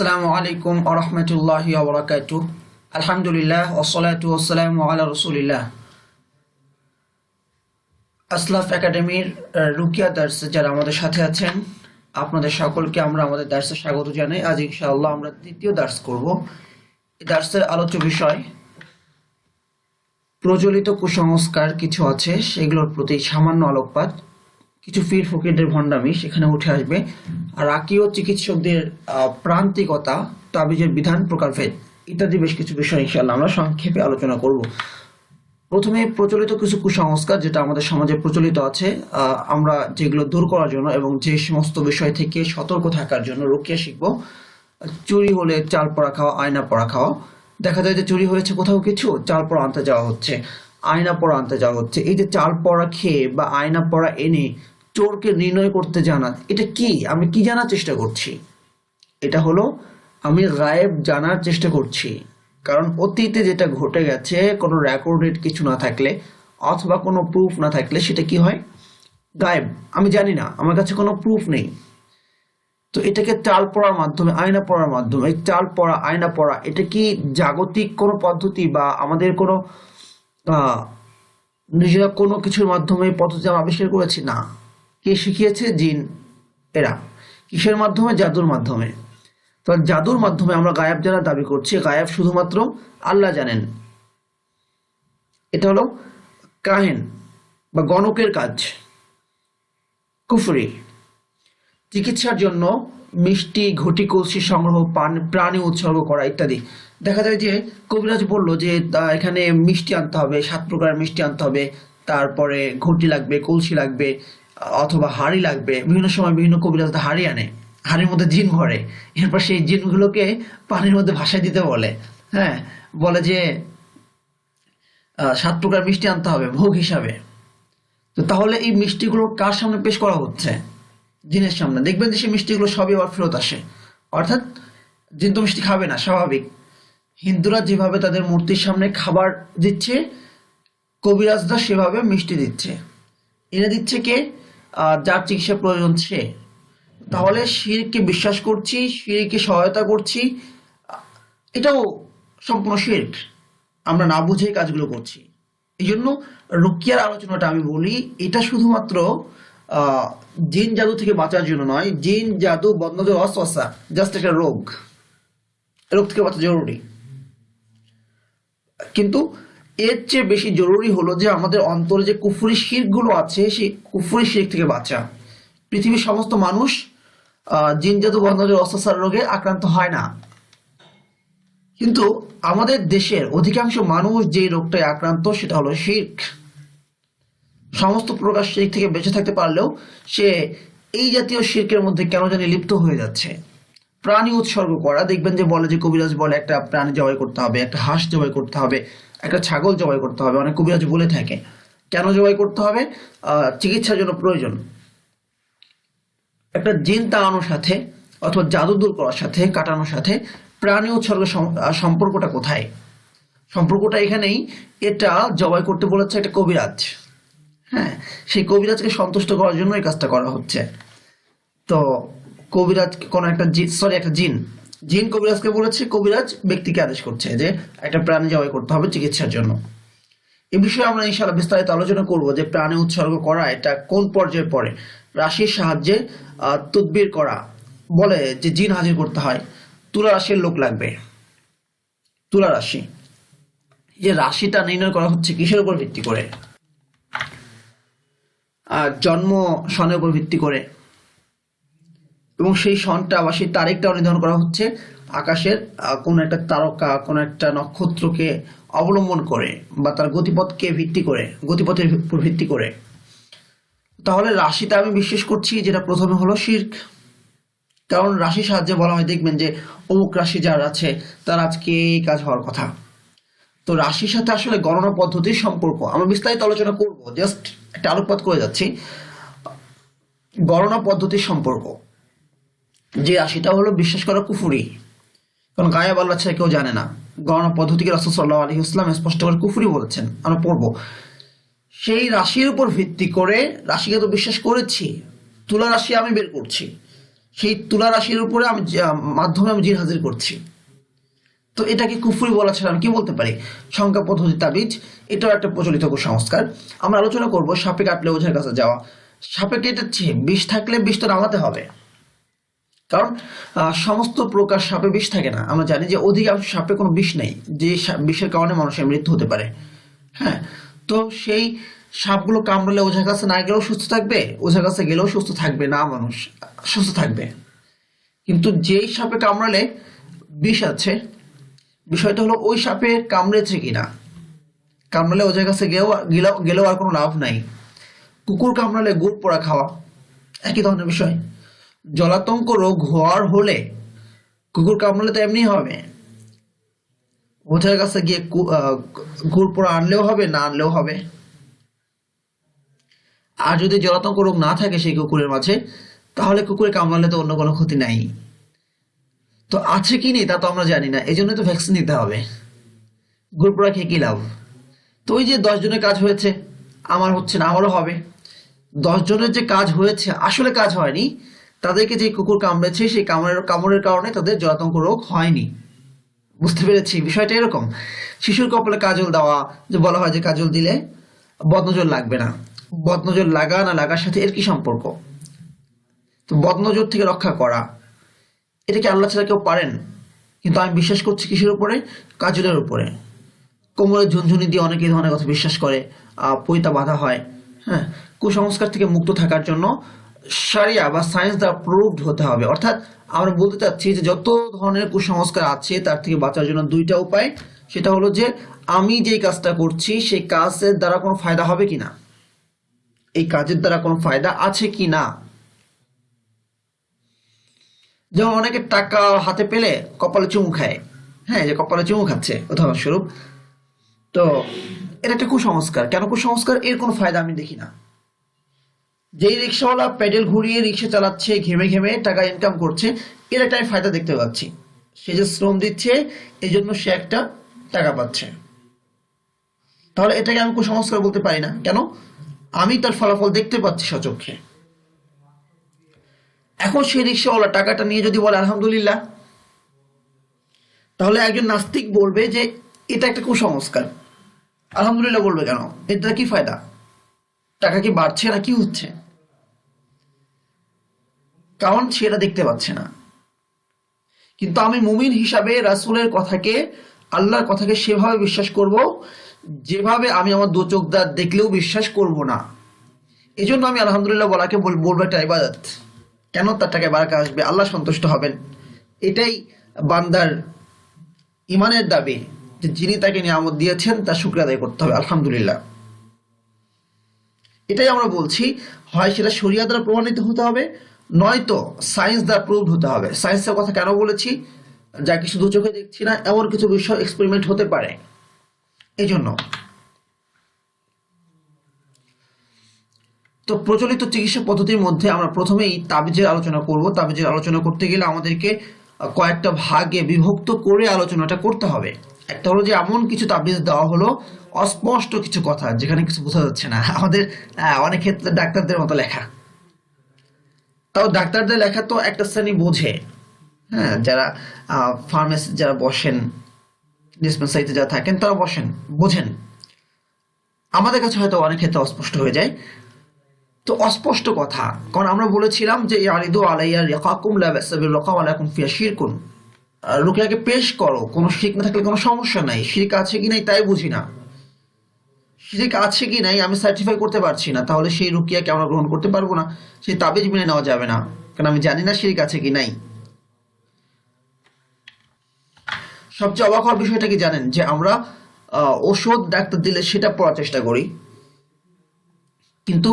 আসসালামু আলাইকুম ওয়া রাহমাতুল্লাহি ওয়া বারাকাতুহু। আলহামদুলিল্লাহ ওয়াসসালাতু ওয়াসসালামু আলা রাসূলিল্লাহ। আসলাফ একাডেমির রুকিয়া দার্সে যারা আমাদের সাথে আছেন, আপনাদের সকলকে আমরা আমাদের দার্সে স্বাগত জানাই। আজ ইনশাআল্লাহ আমরা দ্বিতীয় দার্স করব। এই দার্সের আলোচ্য বিষয় প্রচলিত কুসংস্কার কিছু আছে, সেগুলোর প্রতি সামান্য আলোকপাত, কিছু পীর ফকিরদের ভণ্ডামি সেখানে উঠে আসবে, আর আকিও চিকিৎসকদের প্রান্তিকতা, তাবিজের বিধান, প্রকারভেদ ইত্যাদি বেশ কিছু বিষয় ইনশাআল্লাহ আমরা সংক্ষেপে আলোচনা করব। প্রথমে প্রচলিত কিছু কুসংস্কার যেটা আমাদের সমাজে প্রচলিত আছে, আমরা যেগুলো দূর করার জন্য এবং যে সমস্ত বিষয় থেকে সতর্ক থাকার জন্য রুকিয়া শিখব। চুরি হলে চাল পড়া খাওয়া, আয়না পড়া খাওয়া। দেখা যায় যে চুরি হয়েছে কোথাও, কিছু চাল পড়া আনতে যাওয়া হচ্ছে, আয়না পড়া আনতে যাওয়া হচ্ছে। এই যে চাল পড়া খেয়ে বা আয়না পড়া এনে চোরকে নির্ণয় করতে জানা, এটা কি? আমি কি জানার চেষ্টা করছি? এটা হলো আমি গায়েব জানার চেষ্টা করছি। কারণ অতীতে যেটা ঘটে গেছে, কোনো রেকর্ডেড কিছু না থাকলে অথবা কোনো প্রুফ না থাকলে সেটা কি হয়? গায়েব, আমি জানি না, আমার কাছে কোনো প্রুফ নেই। তো এটাকে চাল পড়ার মাধ্যমে, আয়না পড়ার মাধ্যমে, এই চাল পড়া, আয়না পড়া, এটা কি জাগতিক কোনো পদ্ধতি বা আমাদের কোনো নিজেরা কোনো কিছুর মাধ্যমে পদ্ধতি আমরা আবিষ্কার করেছি? না। কে শিখিয়েছে? জিন। এরা কিসের মাধ্যমে? জাদুর মাধ্যমে। তো জাদুর মাধ্যমে আমরা গায়েব জানার দাবি করছি। গায়েব শুধুমাত্র আল্লাহ জানেন। এটা হলো কাহেন বা গণকের কাজ, কুফরি। চিকিৎসার জন্য মিষ্টি, ঘটি, কলসি সংগ্রহ, প্রাণী উৎসর্গ করা ইত্যাদি। দেখা যায় যে কবিরাজ বললো যে এখানে মিষ্টি আনতে হবে, 7 প্রকার মিষ্টি আনতে হবে, তারপরে ঘটি লাগবে, কলসি লাগবে, অথবা হাড়ি লাগবে। বিভিন্ন সময় বিভিন্ন কবিরাজ হাড়ি আনে, হাড়ির মধ্যে জিন ভরে, এরপর সেই জিনগুলোকে পানির মধ্যে ভাসায় দিতে বলে। হ্যাঁ, বলে যে 7 প্রকার মিষ্টি আনতে হবে ভোগ হিসাবে। তো তাহলে এই মিষ্টিগুলো কার সামনে পেশ করা হচ্ছে? জিনের সামনে। দেখবেন যে সেই মিষ্টিগুলো সবই আবার ফেরত আসে। অর্থাৎ জিন তো মিষ্টি খাবে না, স্বাভাবিক। হিন্দুরা যেভাবে তাদের মূর্তির সামনে খাবার দিচ্ছে, কবিরাজরা সেভাবে মিষ্টি দিচ্ছে। এনে দিচ্ছে কে? যার চিকিৎসা প্রয়োজন সে। তাহলে শিরকে বিশ্বাস করছি, শিরকে সহায়তা করছি, এটাও সম্পূর্ণ শিরক। আমরা না বুঝে কাজগুলো করছি। এই জন্য রুকিয়ার আলোচনাটা আমি বলি, এটা শুধুমাত্র জিন জাদু থেকে বাঁচার জন্য নয়। জিন জাদু বন্ধ, ওয়াসওয়াসা জাস্ট একটা রোগ, রোগ থেকে বাঁচা জরুরি। কিন্তু এর চেয়ে বেশি জরুরি হলো যে আমাদের অন্তরে যে কুফরি শিরকগুলো আছে, সেই কুফরি শিরক থেকে বাঁচা। পৃথিবীর সমস্ত মানুষ জিন জাদু বন্ধ, ওয়াসওয়াসার রোগে আক্রান্ত হয় না, কিন্তু আমাদের দেশের অধিকাংশ মানুষ যে রোগটায় আক্রান্ত সেটা হলো শিরক। সমস্ত প্রকার শিরক থেকে বেঁচে থাকতে পারলেও সে এই জাতীয় শিরকের মধ্যে কেন জানি লিপ্ত হয়ে যাচ্ছে। প্রাণী উৎসর্গ করা, দেখবেন যে বলে যে কবিরাজ বলে একটা প্রাণী জবাই করতে হবে, একটা হাঁস জবাই করতে হবে, একটা ছাগল জবাই করতে হবে। অনেক কবিরাজ বলে থাকে কেন জবাই করতে হবে? চিকিৎসার জন্য প্রয়োজন। একটা জিন তাড়ানোর সাথে অথবা জাদু দূর করার সাথে, কাটানোর সাথে প্রাণী উৎসর্গ সম্পর্কটা কোথায়? সম্পর্কটা এখানেই। এটা জবাই করতে বলেছে একটা কবিরাজ। হ্যাঁ, সেই কবিরাজকে সন্তুষ্ট করার জন্য এই কাজটা করা হচ্ছে। তো কবিরাজ কোনো একটা জিন কবিরাজকে বলেছে, কবিরাজ ব্যক্তিকে আদেশ করছে যে একটা প্রাণী জবাই করতে হবে চিকিৎসার জন্য। এই বিষয়ে আমরা ইনশাআল্লাহ বিস্তারিত আলোচনা করব যে প্রাণী উৎসর্গ করা এটা কোন পর্যায়ে পড়ে। রাশির সাহায্যে তদবির করা, বলে যে জিন হাজির করতে হয়। তুলা রাশির লোক লাগবে। তুলা রাশি, যে রাশিটা নির্ণয় করা হচ্ছে কিসের উপর ভিত্তি করে? জন্ম সনের উপর ভিত্তি করে, এবং সেই সনটা বা সেই তারিখটাও নির্ধারণ করা হচ্ছে আকাশের কোন একটা তারকা, কোন একটা নক্ষত্রকে অবলম্বন করে বা তার গতিপথকে ভিত্তি করে, গতিপথের উপর ভিত্তি করে। তাহলে রাশিটা আমি বিশ্বাস করছি যেটা প্রথমে হলো শিরক। কারণ রাশির সাহায্যে বলা হয়, দেখবেন যে অমুক রাশি যার আছে তার আজকে এই কাজ হওয়ার কথা। তো রাশির সাথে আসলে গণনা পদ্ধতির সম্পর্ক আমরা বিস্তারিত আলোচনা করব, জাস্ট একটা আলোকপাত করে যাচ্ছি। গণনা পদ্ধতির সম্পর্ক, যে রাশিটা হলো বিশ্বাস করা কুফরি, কারণ গায়েব আল্লাহ ছাড়া কেউ জানে না। গণনা পদ্ধতিকে রাসূল সাল্লাল্লাহু আলাইহি ওয়াসাল্লাম স্পষ্ট করে কুফরি বলেছেন, আমরা পড়বো। সেই রাশির উপর ভিত্তি করে, রাশিকে তো বিশ্বাস করেছি, তুলা রাশি আমি বের করছি, সেই তুলা রাশির উপরে মাধ্যমে আমি জিন হাজির করছি। তো এটাকে কুফরি বলা ছাড়া আমি কি বলতে পারি? সংখ্যা পদ্ধতি তাবিজ এটাও একটা প্রচলিত কুসংস্কার। আমরা আলোচনা করব সাপে কাটলে ওঝার কাছে যাওয়া। সাপে কেটেছে, বিষ থাকলে বিষ তো নামাতে হবে, কারণ সমস্ত প্রকার সাপে বিষ থাকে না। আমরা জানি যে অধিকাংশ সাপে কোনো বিষ নেই, যে বিষের কারণে মানুষের মৃত্যু হতে পারে। হ্যাঁ, তো সেই সাপগুলো কামড়ালে ওঝার কাছে না গেলেও সুস্থ থাকবে, ওঝার কাছে গেলেও সুস্থ থাকবে না, মানুষ সুস্থ থাকবে। কিন্তু যেই সাপে কামড়ালে বিষ আছে, বিষয়টা হলো ওই সাপে কামড়েছে কিনা। কামড়ালে ওঝার কাছে গেলেও আর কোনো লাভ নাই। কুকুর কামড়ালে গুড় পোড়া খাওয়া একই ধরনের বিষয়। জলাতঙ্ক রোগ হওয়ার হলে কুকুর কামড়ালে তো এমনি হবে, ওঝার কাছে গিয়ে গুড় পোড়া আনলেও হবে, না আনলেও হবে। আর যদি জলাতঙ্ক রোগ না থাকে সেই কুকুরের মাঝে, তাহলে কুকুরে কামড়ালে তো অন্য কোনো ক্ষতি নাই। তো আছে কি নেই তা তো আমরা জানি না, এই জন্য তো ভ্যাকসিন নিতে হবে। গুড় পোড়া খেয়ে কি লাভ? তো ওই যে 10 জনের কাজ হয়েছে, আমার হচ্ছে না, আমারও হবে। 10 জনের যে কাজ হয়েছে আসলে কাজ হয়নি, তাদেরকে যে কুকুর কামড়েছে সেই কামড়ের কারণে তাদের জলাতঙ্ক রোগ হয়নি। বুঝতে পেরেছি বিষয়টা এরকম। শিশুর কপালে কাজল দেওয়া, যে বলা হয় যে কাজল দিলে বদনজর লাগবে না। বদনজর লাগা না লাগার সাথে এর কি সম্পর্ক? তো বদনজর থেকে রক্ষা করা এটা কি আল্লাহ ছাড়া কেউ পারেন? কিন্তু আমি বিশ্বাস করছি কিসের উপরে? কাজলের উপরে। কোমরে ঝুনঝুনি দিয়ে অনেকে এই ধরনের কথা বিশ্বাস করে, পৈতা বাঁধা হয়। হ্যাঁ, কুসংস্কার থেকে মুক্ত থাকার জন্য শারিয়া বা সায়েন্স দ্বারা প্রুভড হতে হবে। অর্থাৎ আমরা বলতে চাচ্ছি যে যত ধরনের কুসংস্কার আছে তার থেকে বাঁচার জন্য দুইটা উপায়। সেটা হলো যে আমি যেই কাজটা করছি সেই কাজের দ্বারা কোনো ফায়দা হবে কিনা, এই কাজের দ্বারা কোনো ফায়দা আছে কি না। যেমন অনেকে টাকা হাতে পেলে কপালে চুমু খায়। হ্যাঁ, যে কপালে চুমু খাচ্ছে উদাহরণস্বরূপ। তো এটা একটা কুসংস্কার। কেন কুসংস্কার? এর কোনো ফায়দা আমি দেখি না। যেই রিক্সাওয়ালা প্যাডেল ঘুরিয়ে রিক্সা চালাচ্ছে, ঘেমে ঘেমে টাকা ইনকাম করছে, এর একটা আমি ফায়দা দেখতে পাচ্ছি। সে যে শ্রম দিচ্ছে এই জন্য সে একটা টাকা পাচ্ছে। তাহলে এটাকে আমি কুসংস্কার বলতে পারি না। কেন? আমি তার ফলাফল দেখতে পাচ্ছি স্বচক্ষে। এখন সেই রিক্সাওয়ালা টাকাটা নিয়ে যদি বলে আলহামদুলিল্লাহ, তাহলে একজন নাস্তিক বলবে যে এটা একটা কুসংস্কার। আলহামদুলিল্লাহ বলবে কেন? এটা কি ফায়দা? টাকা কি বাড়ছে না কি হচ্ছে? কারণ সেটা দেখতে পাচ্ছে না। কিন্তু আমি মুমিন হিসাবে রাসূলের কথাকে, আল্লাহর কথাকে সেভাবে বিশ্বাস করব যেভাবে আমি আমার দু চোখ দ্বারা দেখলেও বিশ্বাস করব না। এই জন্য আমি আলহামদুলিল্লাহ বলাকে বলবো একটা ইবাদত। কেন? তার টাকায় বারাকা আসবে, আল্লাহ সন্তুষ্ট হবেন। এটাই বান্দার ইমানের দাবি, যে যিনি তাকে নিয়ামত দিয়েছেন তার শুকর আদায় করতে হবে আলহামদুলিল্লাহ। এটাই আমরা বলছি। হয় সেটা শরিয়া দ্বারা প্রমাণিত হতে হবে, নয়তো সায়েন্স দ্বারা প্রুভড হতে হবে। সায়েন্সের কথা কেন বলেছি? যা কিছু দু চোখে দেখছি না এমন কিছু বিষয় এক্সপেরিমেন্ট হতে পারে, এই জন্য। তো প্রচলিত চিকিৎসা পদ্ধতির মধ্যে আমরা প্রথমেই তাবিজের আলোচনা করব। তাবিজের আলোচনা করতে গেলে আমাদেরকে কয়েকটা ভাগে বিভক্ত করে আলোচনাটা করতে হবে। একটা হলো যে এমন কিছু তাবিজ দেওয়া হলো অস্পষ্ট কিছু কথা, যেখানে কিছু বোঝা যাচ্ছে না। আমাদের অনেক ক্ষেত্রে ডাক্তারদের মতো লেখা, তাও ডাক্তারদের লেখা তো একটা শ্রেণী বোঝে। হ্যাঁ, যারা ফার্মেসি যারা বসেন, ডিসপেন্সারিতে যারা থাকেন তারা বোঝেন। আমাদের কাছে হয়তো অনেক ক্ষেত্রে অস্পষ্ট হয়ে যায়। তো অস্পষ্ট কথা, কারণ আমরা বলেছিলাম যে ইয়ারিদু আলাইয়া রিকাকুম লা বাসা বির রাকা ওয়া লাকুম ফিয়া শিরকুন। রুকিয়াকে পেশ করো, কোনো শিরক না থাকলে কোনো সমস্যা নাই। শিরক আছে কি নাই তাই বুঝি না। শিরক আছে কি নাই আমি সার্টিফাই করতে পারছি না, তাহলে সেই রুকিয়াকে আমরা গ্রহণ করতে পারবো না, সেই তাবিজ মেনে নেওয়া যাবে না, কারণ আমি জানি না শিরক আছে কি নাই। সবচেয়ে অবাক হওয়ার বিষয়টা কি জানেন? যে আমরা ওষুধ ডাক্তার দিলে সেটা পড়ার চেষ্টা করি, কিন্তু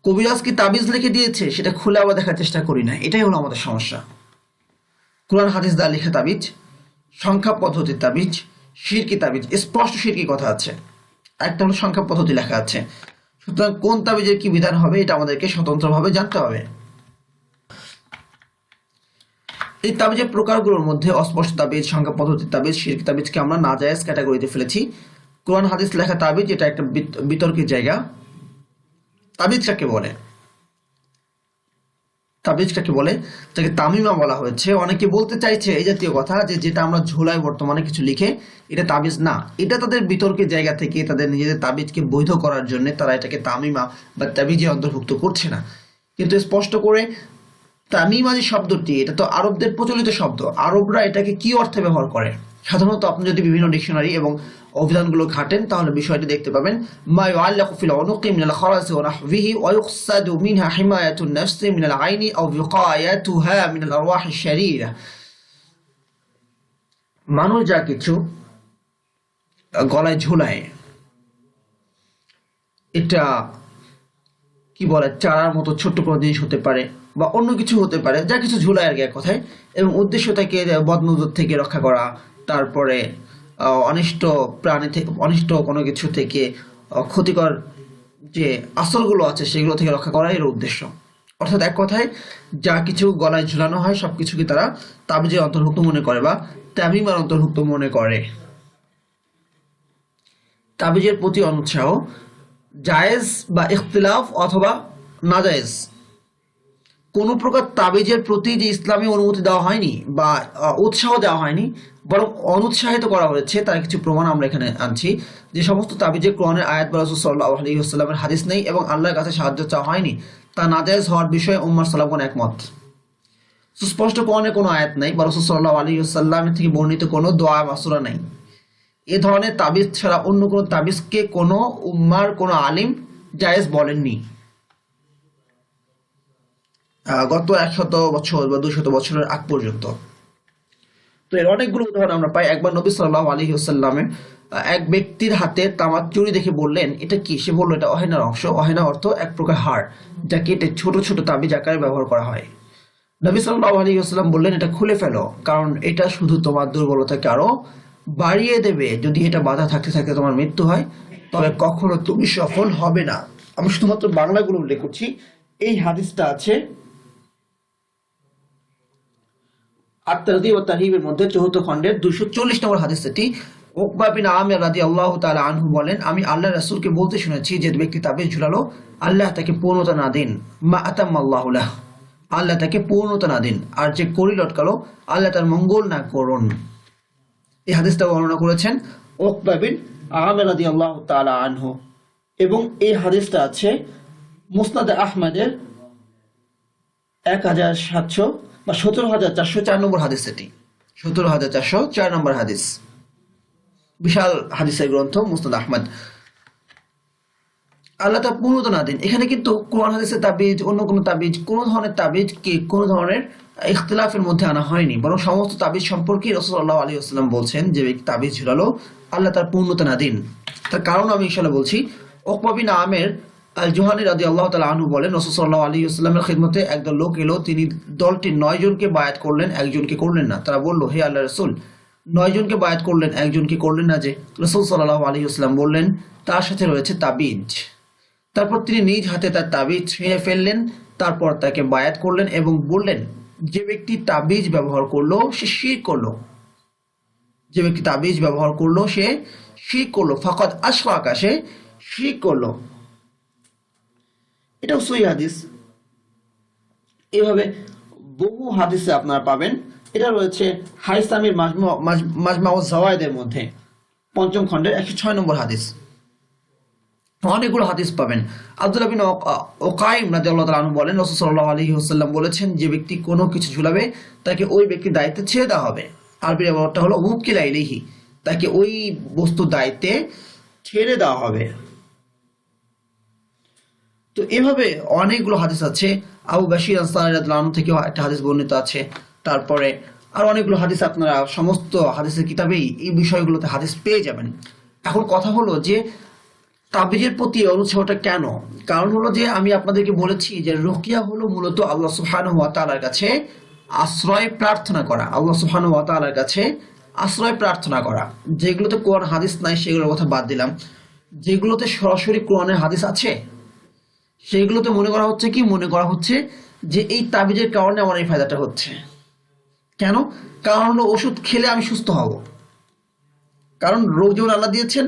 কবিরাজ কি তাবিজ লিখে দিয়েছে সেটা খুলে আবার দেখার চেষ্টা করি না। এটাই হলো আমাদের সমস্যা। কোরআন হাদিস দ্বারা লেখা তাবিজ, সংখ্যা পদ্ধতির তাবিজ, শিরকি তাবিজ, স্পষ্ট শিরকি কথা আছে। একটা হলো সংখ্যা পদ্ধতি লেখা আছে। সুতরাং কোন তাবিজের কি বিধান হবে এটা আমাদেরকে স্বতন্ত্রভাবে জানতে হবে। এই তাবিজের প্রকারগুলোর মধ্যে অস্পষ্ট তাবিজ, সংখ্যা পদ্ধতির তাবিজ, শিরকি তাবিজকে আমরা নাজায়েজ ক্যাটাগরিতে ফেলেছি। কোরআন হাদিস লেখা তাবিজ এটা একটা বিতর্কের জায়গা। তাবিজ কাকে বলে? তাবিজ কাকে বলে, যাকে তামিমা বলা হয়েছে। অনেকে বলতে চাইছে এই জাতীয় কথা যে যেটা আমরা ঝোলায় বর্তমানে কিছু লিখে এটা তাবিজ না, এটা তাদের বিতর্কের জায়গা থেকে তাদের নিজেদের তাবিজকে বৈধ করার জন্য তারা এটাকে তামিমা বা তাবিজে অন্তর্ভুক্ত করছে না। কিন্তু স্পষ্ট করে তামিমা যে শব্দটি, এটা তো আরবদের প্রচলিত শব্দ। আরবরা এটাকে কি অর্থে ব্যবহার করে? সাধারণত আপনি যদি বিভিন্ন ডিকশনারি এবং অভিধানগুলো ঘাটেন তাহলে বিষয়টি দেখতে পাবেন, মা ইউআল্লাকু ফিল উনুকি মিনাল খারাজ ওয়া নাহবিহি ওয়া ইউকসাদু মিনহা হিমায়াতুন নাফসি মিনাল আইনি আও বিকায়াতুহা মিনাল আরওয়াহিশ শারীরা। মানুষ যা কিছু গলায় ঝুলায়, এটা কি বলে, চারার মতো ছোট্ট কোনো জিনিস হতে পারে বা অন্য কিছু হতে পারে, যা কিছু ঝুলায় আর কি এক কথায়, এবং উদ্দেশ্য থেকে বদনজর থেকে রক্ষা করা, তারপরে অনিষ্ট প্রাণী থেকে, অনিষ্ট কোনো কিছু থেকে, ক্ষতিকর যে আসরগুলো আছে সেগুলো থেকে রক্ষা করা এর উদ্দেশ্য। অর্থাৎ এক কথায় যা কিছু গলায় ঝুলানো হয় সব কিছুকে তারা তাবিজের অন্তর্ভুক্ত মনে করে বা তামিমার অন্তর্ভুক্ত মনে করে। তাবিজের প্রতি অনুৎসাহ জায়েজ বা ইখতিলাফ অথবা নাজায়েজ। কোন প্রকার তাবিজের প্রতি যে ইসলামী অনুমতি দেওয়া হয়নি বা উৎসাহ দেওয়া হয়নি, বরং অনুৎসাহিত করা হয়েছে, তার কিছু প্রমাণ আমরা এখানে আনছি। যে সমস্ত তাবিজে কোরআনের আয়াত বা রাসূল সাল্লাল্লাহু আলাইহি ওয়াসাল্লামের হাদিস নেই এবং আল্লাহর কাছে সাহায্য চাওয়া হয়নি, তা নাজায়েজ হওয়ার বিষয়ে উম্মাহ সালাফগণ একমত। সুস্পষ্ট কোরআনে কোনো আয়াত নেই বা রাসূল সাল্লাল্লাহু আলাইহি ওয়াসাল্লামের থেকে বর্ণিত কোনো দোয়া বা সূরা নেই। এ ধরনের তাবিজ ছাড়া অন্য কোনো তাবিজকে কোনো উম্মার কোনো আলিম জায়েজ বলেননি গত 100 বছর বা 200 বছরের আগ পর্যন্ত। তো এর অনেকগুলো উদাহরণ আমরা পাই। একবার নবী সাল্লাল্লাহু আলাইহি ওয়াসাল্লামের এক ব্যক্তির হাতে তামার চুড়ি দেখে বললেন, এটা কি? সে বলল, এটা অহেনার অংশ। অহেনা অর্থ এক প্রকার হাড়, যা কেটে ছোট ছোট তাবিজ আকারে ব্যবহার করা হয়। নবী সাল্লাল্লাহু আলাইহি ওয়াসাল্লাম বললেন, এটা খুলে ফেলো, কারণ এটা শুধু তোমার দুর্বলতাকে আরো বাড়িয়ে দেবে। যদি এটা বাধা থাকতে থাকতে তোমার মৃত্যু হয় তবে কখনো তুমি সফল হবে না। আমি শুধুমাত্র বাংলাগুলো উল্লেখ করছি। এই হাদিসটা আছে আত-তারগীব ওয়া তারহীবের মধ্যে 4th খণ্ডের 240 নম্বর হাদিস। এটি উকবা বিন আমির রাদিয়াল্লাহু তাআলা আনহু বলেন, আমি আল্লাহর রাসূলকে বলতে শুনেছি, যে ব্যক্তি তাবিজ ঝুলালো আল্লাহ তাকে পূর্ণতা না দিন, মা আতাম্মাল্লাহু লাহ, আল্লাহ তাকে পূর্ণতা না দিন, আর যে কড়ি লটকালো আল্লাহ তার মঙ্গল না করুন। এই হাদিসটা বর্ণনা করেছেন উকবা বিন আমির রাদিয়াল্লাহু তাআলা আনহু, এবং এই হাদিসটা আছে মুসনাদ আহমদের 1700 বা 17404 নম্বর হাদিস। এটি 17404 নম্বর হাদিস, বিশাল হাদিসের গ্রন্থ মুসনাদ আহমদ। আল্লাহ তা পূর্ণতা না দিন, এখানে কিন্তু কোরআন হাদিসের তাবিজ, অন্য কোনো তাবিজ, কোন ধরনের তাবিজকে কোনো ধরনের ইখতিলাফের মধ্যে আনা হয়নি, বরং সমস্ত তাবিজ সম্পর্কে রাসূল সাল্লাল্লাহু আলাইহি ওয়াসাল্লাম বলছেন, যে ব্যক্তি তাবিজ ঝুলালো আল্লাহ তার পূর্ণতা না দিন। তার কারণ আমি ইনশাআল্লাহ বলছি। উকবা বিন আমির আল জুহানী রাদিয়াল্লাহু তাআলা আনহু বলেন, রাসূল সাল্লাল্লাহু আলাইহি ওয়াসাল্লামের খিদমতে একদল লোক এলো, তিনি দলটির 9 জনকে বায়াত করলেন, একজনকে করলেন না। তারা বলল, হে আল্লাহর রাসূল, 9 জনকে বায়াত করলেন, একজনকে করলেন না যে? রাসূল সাল্লাল্লাহু আলাইহি ওয়াসাল্লাম বললেন, তার সাথে রয়েছে তাবিজ। তারপর তিনি নিজ হাতে তার তাবিজ ছিঁড়ে ফেললেন, তারপর তাকে বায়াত করলেন এবং বললেন, যে ব্যক্তি তাবিজ ব্যবহার করলো সে শিরক করলো, যে ব্যক্তি তাবিজ ব্যবহার করলো সে শিরক করলো, ফাকাদ আশরাকা, সে শিরক করলো। এটাও সহিহ হাদিস। এভাবে বহু হাদিসে আপনারা পাবেন। এটা রয়েছে হাইসামির মাজমাউজ জাওয়ায়েদের মধ্যে 5ম খণ্ডের 106 নম্বর হাদিস। অনেকগুলো হাদিস পাবেন। আব্দুল্লাহ বিন উকাইম রাদিয়াল্লাহু তাআলা আনহু বলেন, রাসূল সাল্লাল্লাহু আলাইহি ওয়াসাল্লাম বলেছেন, যে ব্যক্তি কোনো কিছু ঝুলাবে তাকে ওই ব্যক্তির দায়িত্বে ছেড়ে দেওয়া হবে। আরবি ব্যবহারটা হলো মুকিলা ইলাইহি, তাকে ওই বস্তুর দায়িত্বে ছেড়ে দেওয়া হবে। তো এভাবে অনেকগুলো হাদিস আছে। আবু বশির আনসারী রাদিয়াল্লাহু আনহু থেকে একটা হাদিস বর্ণিত আছে। তারপরে আর অনেকগুলো হাদিস, আপনারা সমস্ত হাদিসের কিতাবেই এই বিষয়গুলোতে হাদিস পেয়ে যাবেন। এখন কথা হলো যে তাবিজের প্রতি অনুৎসাহটা কেন? কারণ হলো যে আমি আপনাদেরকে বলেছি যে রুকিয়া হলো মূলত আল্লাহ সুবহানাহু ওয়া তাআলার কাছে আশ্রয় প্রার্থনা করা। আল্লাহ সুবহানাহু ওয়া তাআলার কাছে আশ্রয় প্রার্থনা করা। যেগুলোতে কোরআন হাদিস নাই সেগুলোর কথা বাদ দিলাম, যেগুলোতে সরাসরি কোরআনের হাদিস আছে সেগুলোতে মনে করা হচ্ছে কি, মনে করা হচ্ছে যে এই তাবিজের কারণে আমার এই ফায়দাটা হচ্ছে। কেন? কারণ হলো ওষুধ খেলে আমি সুস্থ হব। কারণ রোগ যেমন আল্লাহ দিয়েছেন,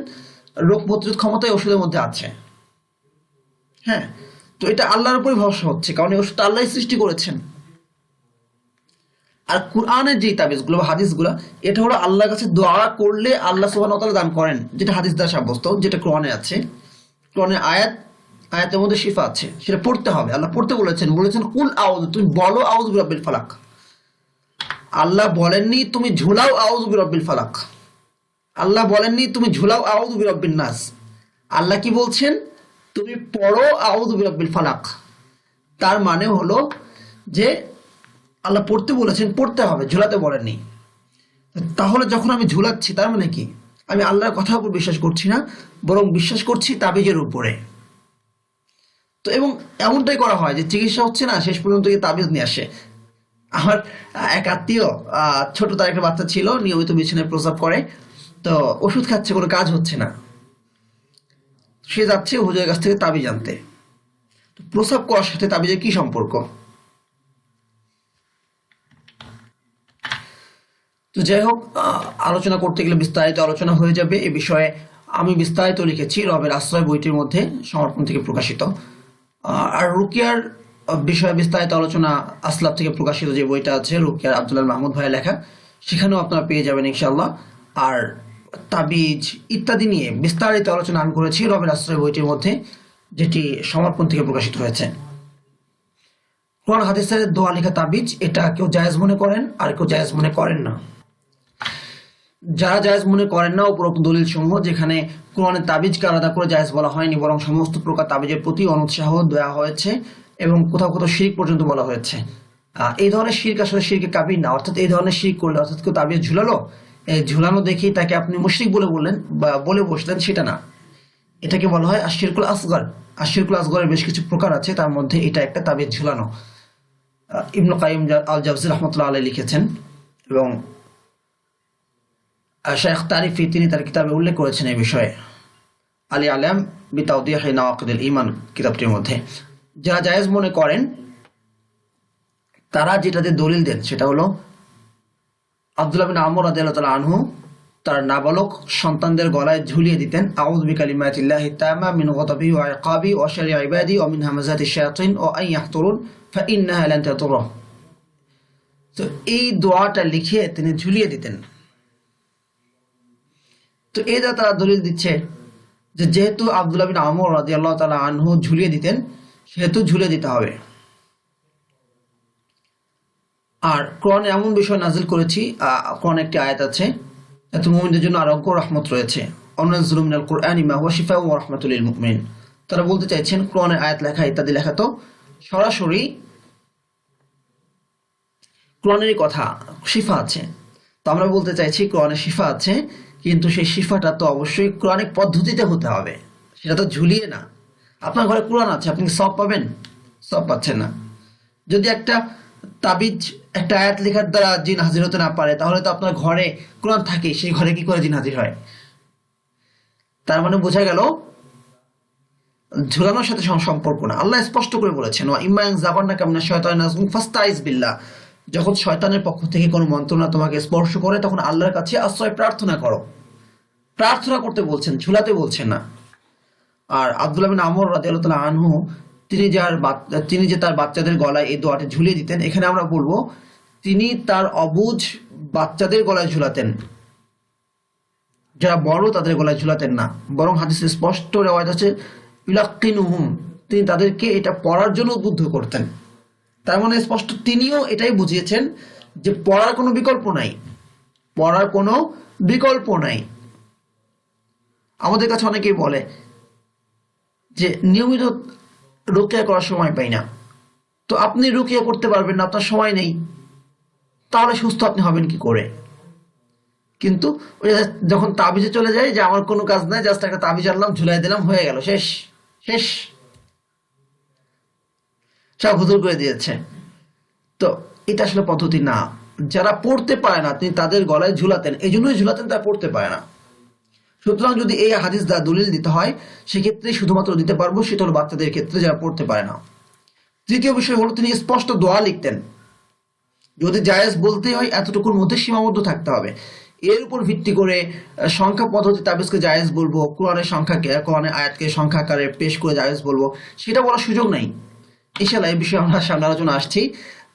রোগ প্রতিরোধ ক্ষমতা ওষুধের মধ্যে আছে। হ্যাঁ, তো এটা আল্লাহর উপরই ভরসা হচ্ছে, কারণ এই ওষুধটা আল্লাহ সৃষ্টি করেছেন। আর কোরআনের যে তাবিজগুলো বা হাদিসগুলো, এটা হলো আল্লাহর কাছে দোয়া করলে আল্লাহ সুবহানাহু ওয়া তাআলা দান করেন, যেটা হাদিস দ্বারা সাব্যস্ত, যেটা কোরআনে আছে। কোরআনের আয়াতের মধ্যে শিফা আছে, সেটা পড়তে হবে। আল্লাহ পড়তে বলেছেন কুল আউযু, তুমি বলো আউযু বিরাব্বিল ফালাক। আল্লাহ বলেননি তুমি ঝুলাও আউযু বিরাব্বিল ফালাক। আল্লাহ বলেননি তুমি ঝুলাও আউযু বিরাব্বিন নাস। আল্লাহ কি বলছেন? তুমি পড়ো আউযু বিরাব্বিল ফালাক। তার মানে হলো যে আল্লাহ পড়তে বলেছেন, পড়তে হবে, ঝুলাতে বলেননি। তাহলে যখন আমি ঝুলাচ্ছি, তার মানে কি? আমি আল্লাহর কথার উপর বিশ্বাস করছি না, বরং বিশ্বাস করছি তাবিজের উপরে। তো এবং এমনটাই করা হয় যে চিকিৎসা হচ্ছে না, শেষ পর্যন্ত গিয়ে তাবিজ নিয়ে আসে। আমার এক আত্মীয়, ছোট তার একটা বাচ্চা ছিল, নিয়মিত বিছানায় প্রস্রাব করে, তো ওষুধ খাচ্ছে, কোনো কাজ হচ্ছে না। সে যাচ্ছে হুজুরের কাছ থেকে তাবিজ আনতে। প্রস্রাব করার সাথে তাবিজের কি সম্পর্ক? তো যাই হোক, আলোচনা করতে গেলে বিস্তারিত আলোচনা হয়ে যাবে এ বিষয়ে। আমি বিস্তারিত লিখেছি রবের আশ্রয় বইটির মধ্যে, সমর্পণ থেকে প্রকাশিত। আর রুকিয়ার বিষয়ে বিস্তারিত আলোচনা আসলাফ থেকে প্রকাশিত যে বইটা আছে, রুকিয়ার আব্দুল্লাহ মাহমুদ ভাইয়ের লেখা, সেখানেও আপনারা পেয়ে যাবেন ইনশাআল্লাহ। আর তাবিজ ইত্যাদি নিয়ে বিস্তারিত আলোচনা আমি করেছি রবের আশ্রয় বইটির মধ্যে, যেটি সমর্পণ থেকে প্রকাশিত হয়েছে। কোরআন হাদিসের দোয়া লেখা তাবিজ, এটা কেউ জায়েজ মনে করেন আর কেউ জায়েজ মনে করেন না। যারা জায়েজ মনে করেন না, উপরোক্ত দলিল সমূহ যেখানে কোরআনের তাবিজকে আলাদা করে জায়েজ বলা হয়নি, বরং সমস্ত প্রকার তাবিজের প্রতি অনুৎসাহ দেওয়া হয়েছে, এবং কোথাও কোথাও শিরক পর্যন্ত বলা হয়েছে। এই ধরনের শিরক আসলে শিরকে কাবির না। অর্থাৎ এই ধরনের শিরক করলে, অর্থাৎ কেউ তাবিজ ঝুলালো, এই ঝুলানো দেখেই তাকে আপনি মুশরিক বলে বললেন বা বলে বসলেন, সেটা না। এটাকে বলা হয় আশিরকুল আসগর। আশিরকুল আসগরের বেশ কিছু প্রকার আছে, তার মধ্যে এটা একটা, তাবিজ ঝুলানো। ইবনে কাইয়িম আল জাওজি রাহমাতুল্লাহ আলাইহি লিখেছেন, এবং শেখ তারিফি তিনি তার কিতাবে উল্লেখ করেছেন এই বিষয়ে, আলী আলম বিতাওদিহ নওয়াকিদুল ঈমান কিতাবটির মধ্যে। যারা জায়েজ মনে করেন তারা যেটাতে দলিল দেন সেটা হলো আব্দুল্লাহ বিন আমর রাদিয়াল্লাহু তাআলা আনহু তার নাবালক সন্তানদের গলায় ঝুলিয়ে দিতেন, আউযু বিকালিমাতিল্লাহি তাম্মা মিন গাদাবি ওয়া ইকাবি ওয়া শাররি ইবাদি ওয়া মিন হামাযাতিশ শায়াতিন ওয়া আন ইয়াহতুরুন ফাইন্নাহা লান তাতুরু। তো এই দোয়াটা লিখে তিনি ঝুলিয়ে দিতেন। তো এই দ্বারা তারা দলিল দিচ্ছে যে যেহেতু আব্দুল্লাহ বিন আমর রাদিয়াল্লাহু তাআলা আনহু ঝুলিয়ে দিতেন, সেহেতু ঝুলিয়ে দিতে হবে। আর কোরআনে এমন বিষয় নাজিল করেছি, কোরআনে একটি আয়াত আছে, যাতে মুমিনদের জন্য আরোগ্য রহমত রয়েছে। ওয়ানুনাজ্জিলু মিনাল কুরআনি মা হুয়া শিফাউন ওয়া রাহমাতুল লিল মুমিনিন। তারা বলতে চাইছেন কোরআনের আয়াত লেখা ইত্যাদি লেখা তো সরাসরি কোরআনেরই কথা, শিফা আছে। তো আমরা বলতে চাইছি কোরআনে শিফা আছে, কিন্তু সেই শিফাটা তো অবশ্যই কোরআনিক পদ্ধতিতে হতে হবে, সেটা তো ঝুলিয়ে না। আপনার ঘরে কোরআন আছে, আপনি সব পাবেন? সব পাচ্ছেন না। যদি একটা তাবিজ, একটা আয়াত লেখার দ্বারা জিন হাজির হতে না পারে, তাহলে তো আপনার ঘরে কোরআন থাকে, সেই ঘরে কি করে জিন হাজির হয়? তার মানে বোঝা গেল ঝুলানোর সাথে সম্পর্ক না। আল্লাহ স্পষ্ট করে বলেছেন, ওয়া ইম্মা ইয়ানজাগান্নাকা মিনাশ শাইতানির নাজগুন ফাস্তাইজ বিল্লাহ। যখন শয়তানের পক্ষ থেকে কোনো মন্ত্রণা তোমাকে স্পর্শ করে, তখন আল্লাহর কাছে আশ্রয় প্রার্থনা করো। প্রার্থনা করতে বলছেন, ঝুলাতে বলছেন না। আর আব্দুল্লাহ বিন আমর রাদিয়াল্লাহু তাআলা আনহু তিনি যে তার বাচ্চাদের গলায় এই দোয়াটি ঝুলিয়ে দিতেন, এখানে আমরা বলবো তিনি তার অবুঝ বাচ্চাদের গলায় ঝুলাতেন, যারা বড় তাদের গলায় ঝুলাতেন না। বরং হাদিসে স্পষ্ট রিওয়ায়াত আছে ইলাক্কিনুহুম, তিনি তাদেরকে এটা পড়ার জন্য উদ্বুদ্ধ করতেন। তার মানে স্পষ্ট তিনিও এটাই বুঝিয়েছেন যে পড়ার কোনো বিকল্প নাই, পড়ার কোনো বিকল্প নাই। আমাদের কাছে অনেকেই বলে যে নিয়মিত রুকিয়া করার সময় পাই না। তো আপনি রুকিয়া করতে পারবেন না, আপনার সময় নেই, তাহলে সুস্থ আপনি হবেন কি করে? কিন্তু যখন তাবিজে চলে যায় যে আমার কোনো কাজ নাই, জাস্ট একটা তাবিজ আনলাম, ঝুলাই দিলাম, হয়ে গেল, শেষ শেষ, সব হুজুর করে দিয়েছে। তো এটা আসলে পদ্ধতি না। যারা পড়তে পারে না তিনি তাদের গলায় ঝুলাতেন, এই জন্যই ঝুলাতেন, তারা পড়তে পারে না। সুতরাং যদি এই হাদিস দ্বারা দলিল দিতে হয়, সেক্ষেত্রে শুধুমাত্র দিতে পারবো সেটা হলো বাচ্চাদের ক্ষেত্রে যারা পড়তে পারে না। তৃতীয় বিষয় হলো তিনি স্পষ্ট দোয়া লিখতেন। যদি জায়েজ বলতে হয়, এতটুকুর মধ্যে সীমাবদ্ধ থাকতে হবে। এর উপর ভিত্তি করে সংখ্যা পদ্ধতি তাবিজকে জায়েজ বলবো, কোরআনের সংখ্যাকে, কোরআনের আয়াতকে সংখ্যা আকারে পেশ করে জায়েজ বলবো, সেটা বলার সুযোগ নাই। ইনশাআল্লাহ এই বিষয়ে আমরা সামনে আলোচনা আসছি।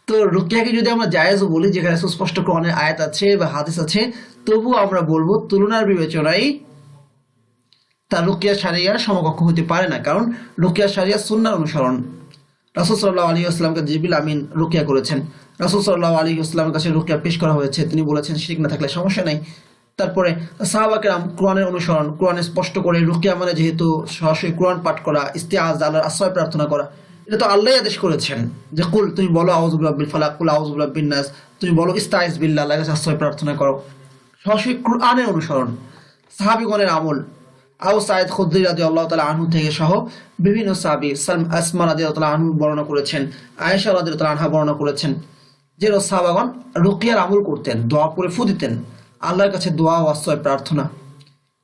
তো রুকিয়াকে যদি আমরা জায়েজও বলি, যেখানে সুস্পষ্ট কোরআনের আয়াত আছে বা হাদিস আছে, তবুও আমরা বলবো তুলনার বিবেচনায় তার রুকিয়া শারিয়ার সমকক্ষ হতে পারে না, কারণ রুকিয়া শারিয়া সুন্নাহর অনুসরণ। রাসূল সাল্লাল্লাহু আলাইহি ওয়াসাল্লামকে জিবরিল আমিন রুকিয়া করেছেন, রাসূল সাল্লাল্লাহু আলাইহি ওয়াসাল্লামের কাছে রুকিয়া পেশ করা হয়েছে, তিনি বলেছেন শিরক না থাকলে সমস্যা নাই। তারপরে সাহাবা কেরাম কোরআনের অনুসরণ, কোরআনে স্পষ্ট করে রুকিয়া মানে যেহেতু সরাসরি কোরআন পাঠ করা, ইস্তিআযা, আল্লাহর আশ্রয় প্রার্থনা করা, এটা তো আল্লাহই আদেশ করেছেন যে কুল, তুমি বলো আউযু বিরাব্বিল ফালাক, কুল আউযু বিরাব্বিন নাস, তুমি বলো ইস্তাইজ বিল্লাহ, আল্লাহর কাছে আশ্রয় প্রার্থনা করো। সরাসরি কোরআনের অনুসরণ, সাহাবীগণের আমল, আবু সাঈদ খুদরি রাদিয়াল্লাহু তাআলা আনহু থেকে সহ বিভিন্ন সাহাবী, আসমা রাদিয়াল্লাহু তাআলা আনহু বর্ণনা করেছেন, আয়েশা রাদিয়াল্লাহু তাআলা আনহা বর্ণনা করেছেন যে সাহাবাগণ রুকিয়ার আমল করতেন, দোয়া পড়ে ফু দিতেন, আল্লাহর কাছে দোয়া ও আশ্রয় প্রার্থনা।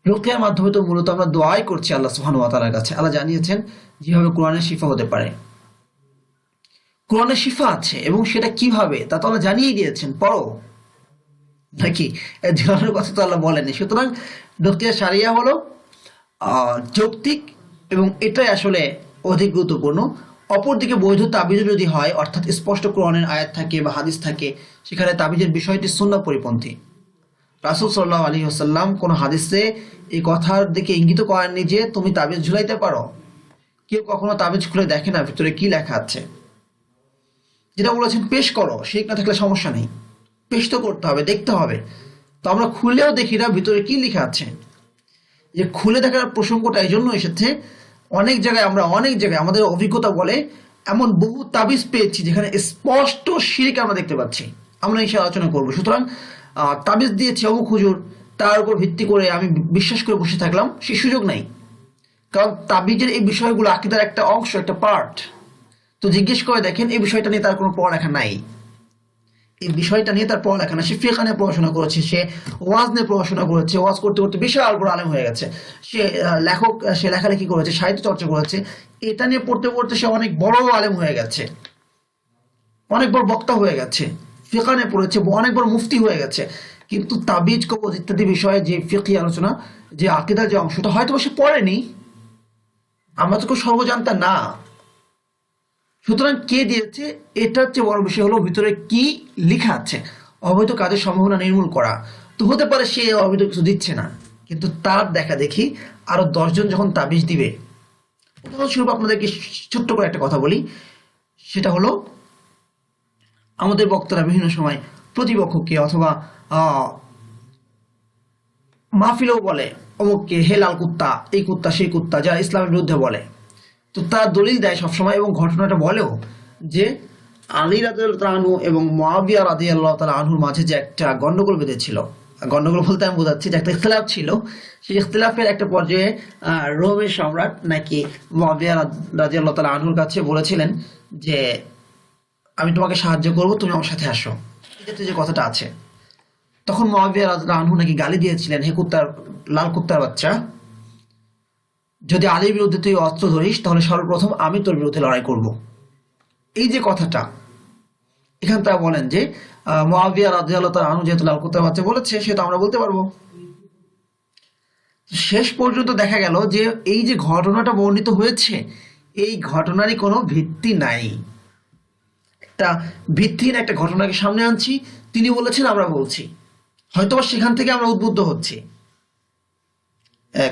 রুকিয়ার মাধ্যমে তো মূলত আমরা দোয়াই করছি আল্লাহ সুবহানাহু ওয়া তাআলার কাছে। আল্লাহ জানিয়েছেন যেভাবে কোরআনের শিফা হতে পারে, কোরআনের শিফা আছে, এবং সেটা কিভাবে তা তো আল্লাহ জানিয়ে দিয়েছেন, পড়ো নাকি এর ধরনের কথা তো আল্লাহ বলেনি। সুতরাং রুকিয়া শারিয়া হলো যৌক্তিক, এবং এটাই আসলে অধিক গুরুত্বপূর্ণ। অপরদিকে বৈধ তাবিজ যদি হয়, অর্থাৎ স্পষ্ট কোরআনের আয়াত থাকে বা হাদিস থাকে, সেখানে তাবিজের বিষয়টি সুন্নাহ পরিপন্থী। রাসূল সাল্লাল্লাহু আলাইহি ওয়াসাল্লাম কোন হাদিসে এই কথার দিকে ইঙ্গিত করেননি যে তুমি তাবিজ ঝুলাইতে পারো। কেউ কখনো তাবিজ খুলে দেখে না ভিতরে কি লেখা আছে, যেটা বলেছেন পেশ করো, শিরক না থাকলে সমস্যা নেই, পেশ তো করতে হবে, দেখতে হবে। তো আমরা খুলেও দেখি না ভিতরে কি লেখা আছে। যে খুলে দেখার প্রসঙ্গটা এই জন্য এসেছে, অনেক জায়গায় আমাদের অভিজ্ঞতা বলে এমন বহু তাবিজ পেয়েছি যেখানে স্পষ্ট শিরক আমরা দেখতে পাচ্ছি। আমরা এই আলোচনা করবো। সুতরাং তাবিজ দিয়েছে অমুক হুজুর, তার উপর ভিত্তি করে আমি বিশ্বাস করে বসে থাকলাম, সেই সুযোগ নাই। কারণ তাবিজের এই বিষয়গুলো আকীদার একটা অংশ, একটা পার্ট। তো জিজ্ঞেস করে দেখেন এই বিষয়টা নিয়ে তার কোনো পড়ালেখা নাই, এই বিষয়টা নিয়ে তার পড়ালেখা না। সে ফিকহ নিয়ে পড়াশোনা করেছে, সে ওয়াজ নিয়ে পড়াশোনা করেছে, ওয়াজ করতে করতে বিশাল বড় আলেম হয়ে গেছে, সে লেখক, সে লেখালেখি করেছে, সাহিত্য চর্চা করেছে, এটা নিয়ে পড়তে পড়তে সে অনেক বড় আলেম হয়ে গেছে, অনেক বড় বক্তা হয়ে গেছে, ফিকহ নিয়ে পড়েছে, অনেক বড় মুফতি হয়ে গেছে। কিন্তু তাবিজ, কবজ ইত্যাদি বিষয়ে যে ফিকহি আলোচনা, যে আকীদার যে অংশটা হয়তো সে পড়েনি, আমরা তো কেউ সর্বজান্তা না। সুতরাং কে দিয়েছে এটার চেয়ে বড় বিষয় হলো ভিতরে কি লেখা আছে। অবৈধ কাজের সম্ভাবনা নির্মূল করা। তো হতে পারে সে অবৈধ কিছু দিচ্ছে না, কিন্তু তার দেখা দেখি আরো 10 জন যখন তাবিজ দিবে। উদাহরণস্বরূপ আপনাদেরকে ছোট্ট করে একটা কথা বলি, সেটা হলো আমাদের বক্তারা বিভিন্ন সময় প্রতিপক্ষকে অথবা মাহফিলেও বলে অমুককে হে লাল কুত্তা, এই কুত্তা সেই কুত্তা, যারা ইসলামের বিরুদ্ধে বলে। তো তার দলিল দেয় সবসময়, এবং ঘটনাটা বলেও যে আলী রাদিয়াল্লাহু তাআলা আনহু এবং মুআবিয়া রাদিয়াল্লাহু তাআলা আনহুর মাঝে যে একটা গন্ডগোল বেঁধেছিল, গন্ডগোল বলতে আমি বোঝাচ্ছি যে একটা ইখতিলাফ ছিল, সেই ইখতিলাফের একটা পর্যায়ে রোমের সম্রাট নাকি মুআবিয়া রাদিয়াল্লাহু তাআলা আনহুর কাছে বলেছিলেন যে আমি তোমাকে সাহায্য করব, তুমি আমার সাথে আসো, এটাতে যে কথাটা আছে। তখন মুআবিয়া রাদিয়াল্লাহু আনহু নাকি গালি দিয়েছিলেন, হে কুত্তার, লাল কুত্তার বাচ্চা, যদি আলীর বিরুদ্ধে তুই অস্ত্র ধরিস তাহলে সর্বপ্রথম আমি তোর বিরুদ্ধে লড়াই করব। এই যে কথাটা এখান তারা বলেন যে মুআবিয়া রাদিয়াল্লাহু তাআলা আনহু যেহেতু লাল কুত্তার বাচ্চা বলেছে, সেটা আমরা বলতে পারবো। শেষ পর্যন্ত দেখা গেল যে এই যে ঘটনাটা বর্ণিত হয়েছে, এই ঘটনারই কোনো ভিত্তি নাই। একটা ভিত্তিহীন একটা ঘটনাকে সামনে আনছি, তিনি বলেছেন আমরা বলছি, হয়তো সেখান থেকে আমরা উদ্বুদ্ধ হচ্ছি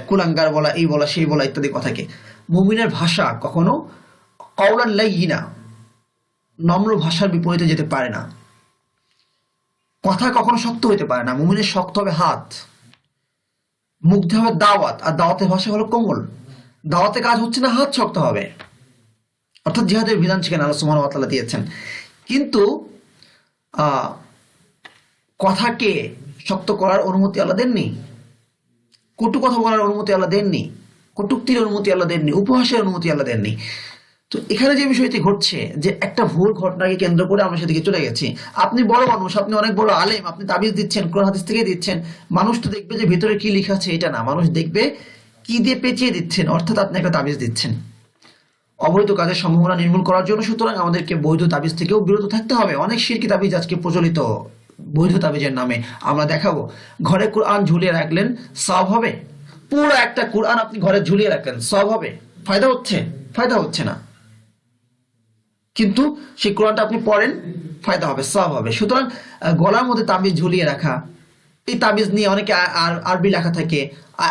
কুলাঙ্গার বলা, এই বলা, সেই বলা ইত্যাদি কথাকে। মুমিনের ভাষা কখনো কওলান লাইয়িনা, নম্র ভাষার বিপরীতে যেতে পারে না। কথা কখনো শক্ত হইতে পারে না। মুমিনের শক্ত হবে হাত, মুখ দিয়ে হবে দাওয়াত, আর দাওয়াতের ভাষা হলো কোমল। দাওয়াতে কাজ হচ্ছে না, হাত শক্ত হবে, অর্থাৎ জিহাদের বিধান সেখানে আল্লাহ সুবহানাহু ওয়া তাআলা দিয়েছেন। কিন্তু কথাকে শক্ত করার অনুমতি আল্লাহ দেননি, কটু কথা বলার অনুমতি আল্লাহ দেননি, কটুক্তির অনুমতি আল্লাহ দেননি, উপহাসের অনুমতি আল্লাহ দেননি। তো এখানে যে বিষয়টি ঘটছে, যে একটা ভুল ঘটনাকে কেন্দ্র করে আমরা সেদিকে চলে গেছি। আপনি বড় মানুষ, আপনি অনেক বড় আলেম, আপনি তাবিজ দিচ্ছেন, কোরআন হাদিস থেকে দিচ্ছেন, মানুষ তো দেখবে যে ভিতরে কি লেখা আছে এটা না, মানুষ দেখবে কি দিয়ে পেঁচিয়ে দিচ্ছেন, অর্থাৎ আপনি একটা তাবিজ দিচ্ছেন অবৈধ কাজের সম্ভাবনা নির্মূল করার জন্য। সুতরাং আমাদেরকে বৈধ তাবিজ থেকেও বিরত থাকতে হবে। অনেক শিরকি তাবিজ আজকে প্রচলিত বৈধ তাবিজের নামে। আমরা দেখাবো। ঘরে কোরআন ঝুলিয়ে রাখলেন, সওয়াব হবে? পুরো একটা কোরআন আপনি ঘরে ঝুলিয়ে রাখলেন, সওয়াব হবে? ফায়দা হচ্ছে? ফায়দা হচ্ছে না। কিন্তু সেই কোরআনটা আপনি পড়েন, ফায়দা হবে, সওয়াব হবে। সুতরাং গলার মধ্যে তাবিজ ঝুলিয়ে রাখা, এই তাবিজ নিয়ে অনেকে আরবি লেখা থাকে,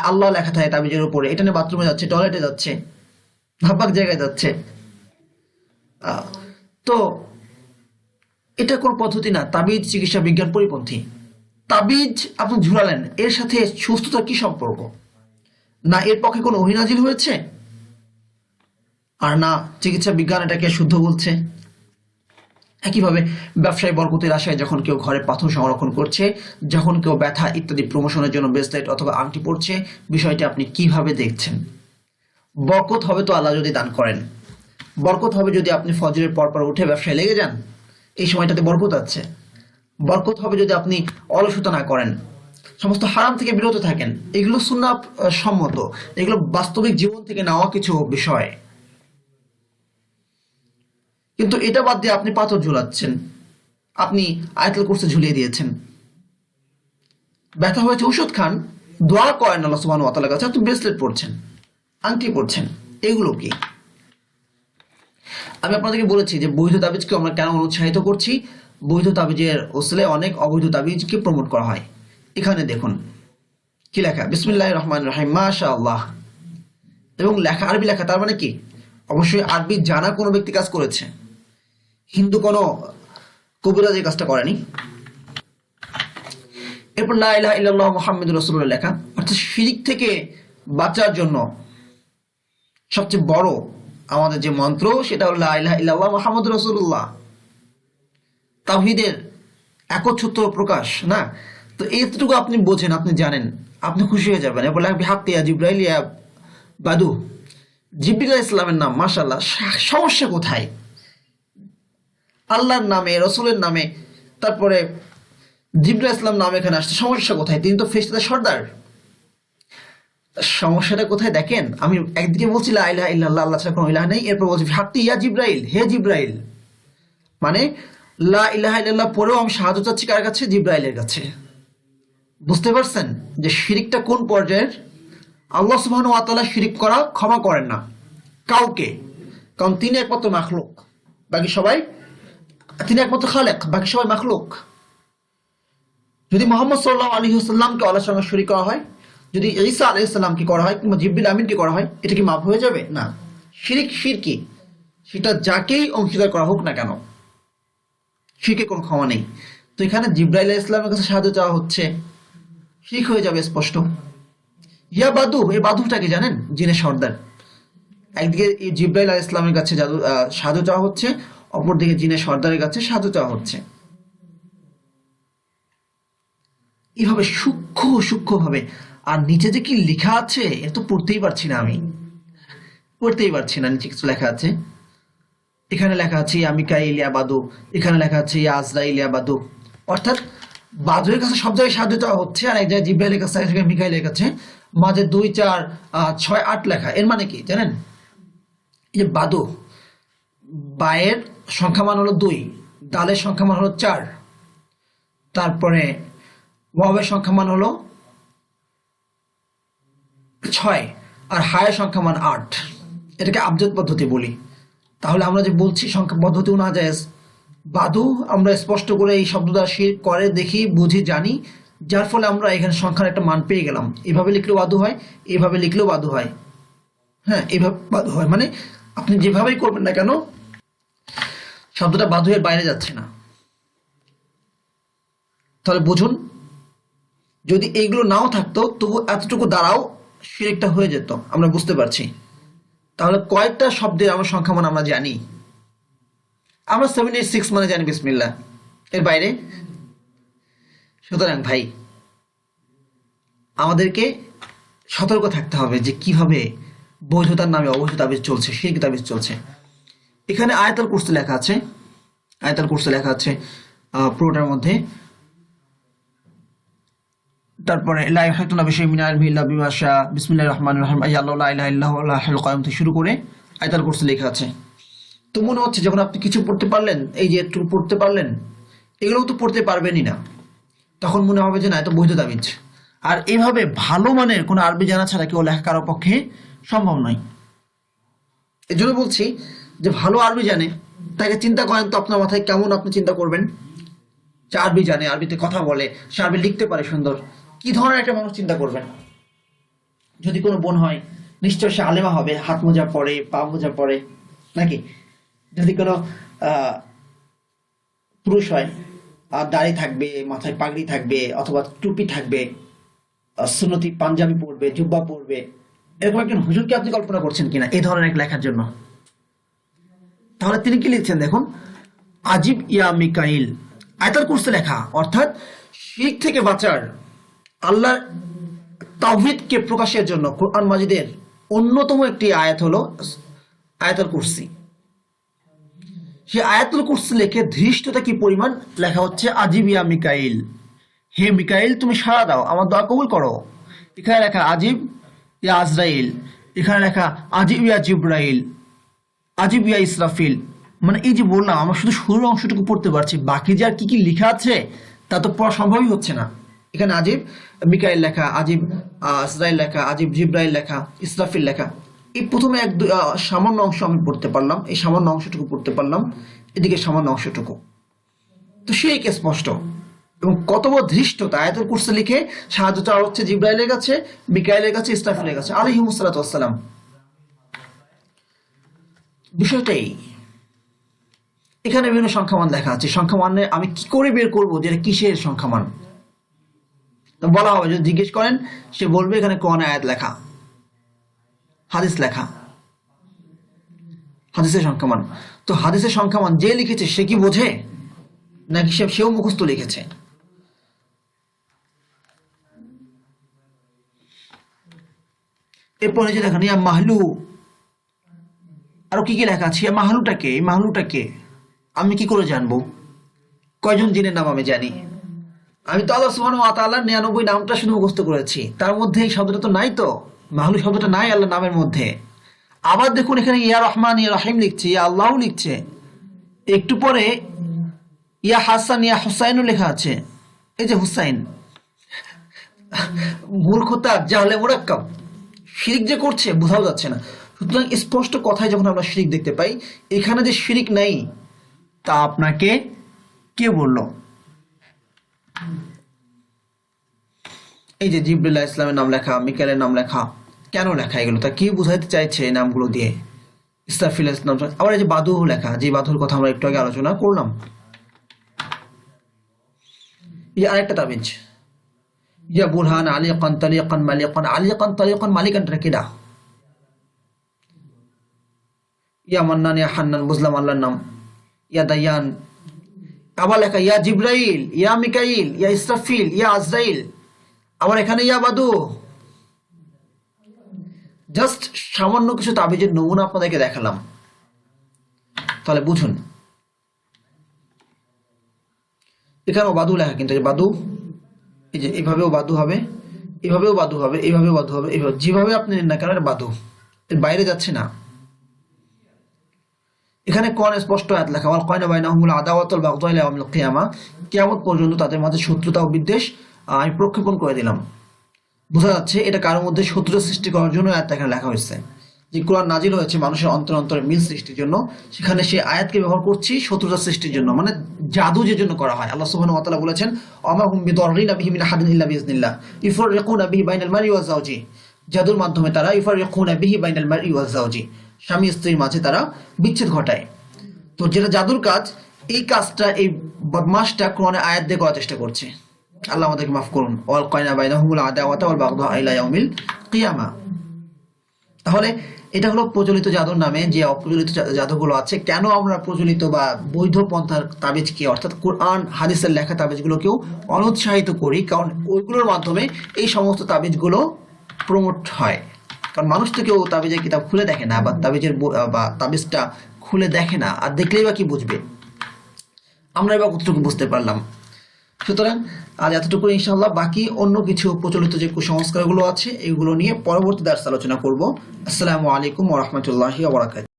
আল্লাহ লেখা থাকে তাবিজের উপরে, এটা নিয়ে বাথরুমে যাচ্ছে, টয়লেটে যাচ্ছে, ভাববাক জায়গায় যাচ্ছে। তো এটা কোন পদ্ধতি না। তাবিজ চিকিৎসা বিজ্ঞান পরিপন্থী। তাবিজ আপনি ঝুলালেন, এর সাথে সুস্থতা কি সম্পর্ক? না এর পক্ষে কোনো ওহী নাজিল হয়েছে, আর না চিকিৎসা বিজ্ঞান এটাকে শুদ্ধ বলছে। একইভাবে ব্যবসায়ী বরকতের আশায় যখন কেউ ঘরে পাথর সংরক্ষণ করছে, যখন কেউ ব্যথা ইত্যাদি প্রমোশনের জন্য ব্রেসলেট অথবা আংটি পড়ছে, বিষয়টি আপনি কিভাবে দেখছেন? বরকত হবে তো আল্লাহ যদি দান করেন। বরকত হবে যদি আপনি ফজরের পরপর উঠে ব্যবসায় লেগে যান, এই সময়টাতে বরকত আছে। বরকত হবে যদি আপনি অলসতা না করেন, সমস্ত হারাম থেকে বিরত থাকেন। এগুলো সুন্নাহ সম্মত, এগুলো বাস্তবিক জীবন থেকে নেওয়া কিছু বিষয়। কিন্তু এটা বাদ দিয়ে আপনি পাথর ঝুলাচ্ছেন, আপনি আয়াতুল কুরসি ঝুলিয়ে দিয়েছেন। ব্যথা হয়েছে ওষুধ খান, দোয়া করেন আল্লাহ সুবহানাহু ওয়া তাআলার কাছে, আপনি ব্রেসলেট পড়ছেন, আংটি পড়ছেন, এগুলো কি? আমি আপনাদেরকে বলেছি যে বৈধ তাবিজকে আমরা কেন অনুৎসাহিত করছি। বৈধ তাবিজের ওসিলায় অনেক অবৈধ তাবিজকে প্রমোট করা হয়। এখানে দেখুন কি লেখা, বিসমিল্লাহির রহমানির রহিম, মাশাআল্লাহ, এবং লেখা আরবি লেখা। তার মানে কি? অবশ্যই আরবি জানা কোনো ব্যক্তি কাজ করেছে, হিন্দু কোনো কবিরাজ এই কাজটা করেনি। এরপর লা ইলাহা ইল্লাল্লাহ মুহাম্মাদুর রাসূলুল্লাহ লেখা, অর্থাৎ শিরক থেকে বাঁচার জন্য সবচেয়ে বড় আমাদের যে মন্ত্র সেটা হলো লা ইলাহা ইল্লাল্লাহ মুহাম্মাদুর রাসূলুল্লাহ, তাওহীদের একচ্ছত্র প্রকাশ না। তো এইটুকু আপনি বোঝেন, আপনি জানেন, আপনি খুশি হয়ে যাবেন। এরপর লেখা বিহাক্কি ইয়া জিবরাইল ইয়া বাদু, জিবরিল আলাইহিস সালামের নাম। মাশাআল্লাহ, সমস্যা কোথায়? আল্লাহর নামে, রসুলের নামে, তারপরে জিবরাইল আলাইহিস সালাম নাম এখানে আসছে, সমস্যা কোথায়? তিনি তো ফেরেশতাদের সর্দার। সমস্যাটা কোথায় দেখেন? আমি একদিকে বলছি লা ইলাহা ইল্লাল্লাহ, আল্লাহ ছাড়া কোনো ইলাহ নেই, এরপর বলছি বিহাক্কি ইয়া জিবরাইল, হে জিবরাইল। মানে লা ইলাহা ইল্লাল্লাহ পরেও আমি সাহায্য চাচ্ছি কার কাছে? জিবরাইলের কাছে। বুঝতে পারছেন যে শিরকটা কোন পর্যায়ের? আল্লাহ সুবহানাহু ওয়া তাআলা শিরক করা ক্ষমা করেন না কাউকে, কারণ তিনি একমাত্র মাখলুক, বাকি সবাই, তিনি একমাত্র খালেক, বাকি সবাই মাখলুক। যদি মুহাম্মদ সাল্লাল্লাহু আলাইহি ওয়াসাল্লামকে আল্লাহর সঙ্গে শরীক করা হয়, যদি ঈসা আলাইহিস সালামকে করা হয়, কিংবা জিবরিল আমিনকে করা হয়, এটা কি মাফ হয়ে যাবে? না। শিরক শিরকি, সেটা যাকেই অংশীদার করা হোক না কেন, শিরকে কোনো ক্ষমা নেই। তো এখানে জিবরাইল আলাইহিস সালামের কাছে সাহায্য চাওয়া হচ্ছে, শিরক হয়ে যাবে স্পষ্ট। ইয়া বাদু, এই বাদুটা কি জানেন? জিনের সর্দার। একদিকে জিবরাইল আলাইহিস সালামের কাছে সাহায্য চাওয়া হচ্ছে, অপরদিকে জিনের সর্দারের কাছে সাহায্য চাওয়া হচ্ছে। এইভাবে সূক্ষ্ম ভাবে। আর নিচে যে কি লেখা আছে এটা তো পড়তেই পারছি না, আমি পড়তেই পারছি না। নিচে কিছু লেখা আছে, এখানে লেখা আছে ইয়া মিকাইল ইয়া বাদু, এখানে লেখা আছে ইয়া আজরাইল ইয়া বাদু। অর্থাৎ বাদুয়ের কাছে সব জায়গায় সাহায্য চাওয়া হচ্ছে, আর এক জায়গায় জিবরাইলের কাছে, এক জায়গায় মিকাইলের কাছে, মাঝে 2, 4, 6, 8 লেখা। এর মানে কি জানেন? এই যে বাদু, বায়ের সংখ্যামান হলো 2, দালের সংখ্যামান হলো 4, তারপরে ওয়াবের সংখ্যামান হলো 6, আর হায়ের সংখ্যামান 8। এটাকে আবজদ পদ্ধতি বলি। তাহলে আমরা যে বলছি সংখ্যা পদ্ধতিও না জায়েজ। বাদু আমরা স্পষ্ট করে এই শব্দটা শিরক করে দেখি, বুঝি, জানি, যার ফলে আমরা এখানে সংখ্যার একটা মান পেয়ে গেলাম। এভাবে লিখলেও বাদু হয়, এভাবে লিখলেও বাদু হয়। হ্যাঁ, এভাবে বাদু হয়। মানে আপনি যেভাবেই করবেন না কেন, শব্দটা বাদুয়ের বাইরে যাচ্ছে না। তাহলে বুঝুন, যদি এইগুলো নাও থাকতো তবু এতটুকু দ্বারাও শিরকটা হয়ে যেত, আমরা বুঝতে পারছি। তাহলে কয়েকটা শব্দের আমরা সংখ্যামান আমরা জানি। আমরা 786 মানে জানি বিসমিল্লাহ, এর বাইরে। সুতরাং ভাই, আমাদেরকে সতর্ক থাকতে হবে যে কিভাবে বৈধতার নামে অবৈধ তাবিজ চলছে, শিরক তাবিজ চলছে। এখানে আয়াতুল কুরসি লেখা আছে, আয়াতুল কুরসি লেখা আছে পুরোটার মধ্যে। তারপরে লা ইয়াহতুনা বিশাইইন মিন ইলমিহি ইল্লা বিমা শাআ, বিসমিল্লাহির রহমানির রহিম, আল্লাহু লা ইলাহা ইল্লা হুয়াল হাইয়ুল কাইয়ুম থেকে শুরু করে আয়াতুল কুরসি লেখা আছে। তো মনে হচ্ছে যখন আপনি কিছু পড়তে পারলেন, এই যে একটু পড়তে পারলেন, এগুলোও তো পড়তে পারবেনই না, তখন মনে হবে যে না এত বৈধ তাবিজ। আর এইভাবে ভালো মানের কোনো আরবি জানা ছাড়া কেউ লেখা কারোর পক্ষে সম্ভব নয়। এই জন্য বলছি যে ভালো আরবি জানে তাকে চিন্তা করেন তো আপনার মাথায় কেমন আপনি চিন্তা করবেন যে আরবি জানে, আরবিতে কথা বলে, সে আরবি লিখতে পারে সুন্দর, কি ধরনের একটা মানুষ চিন্তা করবেন। যদি কোনো বোন হয় নিশ্চয় সে আলেমা হবে, হাত মোজা পরে, পা মোজা পরে, নাকি? যদি কোনো পুরুষ হয় আর দাড়ি থাকবে, মাথায় পাগড়ি থাকবে, অথবা টুপি থাকবে, সুন্নতি পাঞ্জাবি পরবে, জুব্বা পরবে, এরকম একজন হুজুরকে আপনি কল্পনা করছেন কিনা এই ধরনের এক লেখার জন্য? তাহলে তিনি কি লিখছেন দেখুন, আজিব ইয়া মিকাইল, আয়াতুল কুরসি লেখা, অর্থাৎ শিরক থেকে বাঁচার, আল্লাহর তাওহীদকে প্রকাশের জন্য কোরআন মাজিদের অন্যতম একটি আয়াত হলো আয়াতুল কুরসি। সেই আয়াতুল কুরসি লিখে ধৃষ্টতা কি পরিমাণ লেখা হচ্ছে, আজিব ইয়া মিকাইল, হে মিকাইল তুমি সাড়া দাও, আমার দোয়া কবুল করো। এখানে লেখা আজিব ইয়া আজরাইল, এখানে লেখা আজিব ইয়া জিব্রাইল, আজিব ইয়া ইসরাফিল। মানে এই যে বললাম, আমরা শুধু শুরুর অংশটুকু পড়তে পারছি, বাকি যে আর কি কি লেখা আছে তা তো পড়া সম্ভবই হচ্ছে না। এখানে আজিব মিকাইল লেখা, আজিব আজরাইল লেখা, আজিব জিব্রাইল লেখা, ইসরাফিল লেখা। এই প্রথমে সামান্য অংশ আমি পড়তে পারলাম, এই সামান্য অংশটুকু পড়তে পারলাম, এদিকে সামান্য অংশটুকু, তো সেই স্পষ্ট এবং কত বড় ধৃষ্টতা। আয়াতুল কুরসি লিখে সাহায্য চাওয়া হচ্ছে জিব্রাইলের কাছে, মিকাইলের কাছে, ইসরাফিলের কাছে আলাইহিমুস সালাতু ওয়াস সালাম। বিষয়টাই এখানে বিভিন্ন সংখ্যামান লেখা আছে, সংখ্যামানে আমি কি করে বের করবো যে এটা কিসের সংখ্যামান? বলা হবে, যদি জিজ্ঞেস করেন সে বলবে এখানে কোরআনে আয়াত লেখা, হাদিস লেখা, হাদিসের সংখ্যামান। তো হাদিসের সংখ্যামান যে লিখেছে সে কি বোঝে, নাকি সেও মুখস্থ লিখেছে? এরপরে যে দেখেন ইয়া মাহলু, আরো কি কি লেখা আছে। ইয়া মাহলুটাকে, এই মাহলুটাকে আমি কি করে জানবো? কয়জন জিনের নাম আমি জানি? আমি তো আল্লাহ সুবহানাহু ওয়া তাআলার 99 নামটা শুধু মুখস্থ করেছি, তার মধ্যে এই শব্দটা তো নাই, তো মাহলু শব্দটা নাই আল্লাহ নামের মধ্যে। আবার দেখুন এখানে ইয়া রহমান ইয়া রহিম লিখছে, ইয়া আল্লাহ লিখছে, একটু পরে ইয়া হাসান ইয়া হুসাইনও লেখা আছে। এই যে হুসাইন, মূর্খতা, জাহলে মুরাক্কাব, শিরিক যে করছে বোঝাও যাচ্ছে না। সুতরাং স্পষ্ট কথায় যখন আমরা শিরিক দেখতে পাই, এখানে যে শিরিক নাই তা আপনাকে কে বলল? এই যে জিবরিল আলাইহিস সালামের নাম লেখা, মিকাইলের নাম লেখা, কেন লেখা এগুলো? তা কি বুঝাইতে চাইছে এই নামগুলো দিয়ে? ইসরাফিল আলাইহিস সালাম, আবার এই যে বাদু লেখা, যে বাদুর কথা আমরা একটু আগে আলোচনা করলাম। এই আরেকটা তাবিজ, ইয়া বুরহান আলিকান তালিকান মালিকান, আলিকান তালিকান মালিকান কিডা? ইয়া মান্নান ইয়া হান্নান, বুঝলাম আল্লাহর নাম। ইয়া দায়ান, আবার লেখা ইয়া জিব্রাইল, ইয়া মিকাইল, ইয়া ইসরাফিল, ইয়া আজরাইল, আবার এখানে ইয়া বাদু। জাস্ট সামান্য কিছু তাবিজের নমুনা আপনাদেরকে দেখালাম, তাহলে বুঝুন। এখানেও বাদু লেখা, কিন্তু বাদু এই যে এইভাবেও বাদু হবে, এভাবেও বাদু হবে, এইভাবেও বাদু হবে, এইভাবে যেভাবে আপনি নেন না কেন বাদু, এর বাইরে যাচ্ছে না। এখানে কোরআনে স্পষ্ট আয়াত লেখা, ওয়াল কায়না বাইনাহুমুল আদাওয়াতুল বাগদা ইলা ইয়াউমিল কিয়ামা, কিয়ামত পর্যন্ত তাদের মাঝে শত্রুতা ও বিদ্বেষ আমি প্রক্ষেপণ করে দিলাম। বোঝা যাচ্ছে এটা কারোর মধ্যে শত্রুতা সৃষ্টি করার জন্য আয়াত এখানে লেখা হয়েছে। যে কোরআন নাজিল হয়েছে মানুষের অন্তর অন্তরে মিল সৃষ্টির জন্য, সেখানে সেই আয়াতকে ব্যবহার করছি শত্রুতা সৃষ্টির জন্য, মানে জাদু যে জন্য করা হয়। আল্লাহ সুবহানাহু ওয়া তাআলা বলেছেন, ওমা হুম বিদররিনা বিহি মিন আহাদিন ইল্লা বিইজনিল্লাহ ইফাররিকুনা বিহি বাইনাল মারই ওয়া যাওজি, জাদুর মাধ্যমে তারা ইফাররিকুনা বিহি বাইনাল মারই ওয়া যাওজি, স্বামী স্ত্রীর মাঝে তারা বিচ্ছেদ ঘটায়। তো যেটা জাদুর কাজ, এই কাজটা এই বদমাশটা কোরআনে আয়াত দিয়ে করার চেষ্টা করছে। আল্লাহ আমাদেরকে মাফ করুন। ওয়াল কায়না বাইনাহুমুল আদাওয়াতা ওয়াল বাগদা ইলা ইয়াউমিল কিয়ামা। তাহলে এটা হলো প্রচলিত জাদুর নামে যে অপ্রচলিত জাদুগুলো আছে। কেন আমরা প্রচলিত বা বৈধ পন্থার তাবিজকে, অর্থাৎ কোরআন হাদিসের লেখা তাবিজগুলোকেও অনুৎসাহিত করি? কারণ ওইগুলোর মাধ্যমে এই সমস্ত তাবিজগুলো প্রমোট হয়। কারণ মানুষ তো কেউ তাবিজের কিতাব খুলে দেখে না, বা তাবিজের বা তাবিজটা খুলে দেখে না, আর দেখলেই বা কি বুঝবে? আমরা এবার কতটুকু বুঝতে পারলাম। সুতরাং আজ এতটুকু, ইনশাআল্লাহ বাকি অন্য কিছু প্রচলিত যে কুসংস্কারগুলো আছে এগুলো নিয়ে পরবর্তী দার্সে আলোচনা করব। আসসালামু আলাইকুম ওয়া রাহমাতুল্লাহি ওয়া বারাকাতুহু।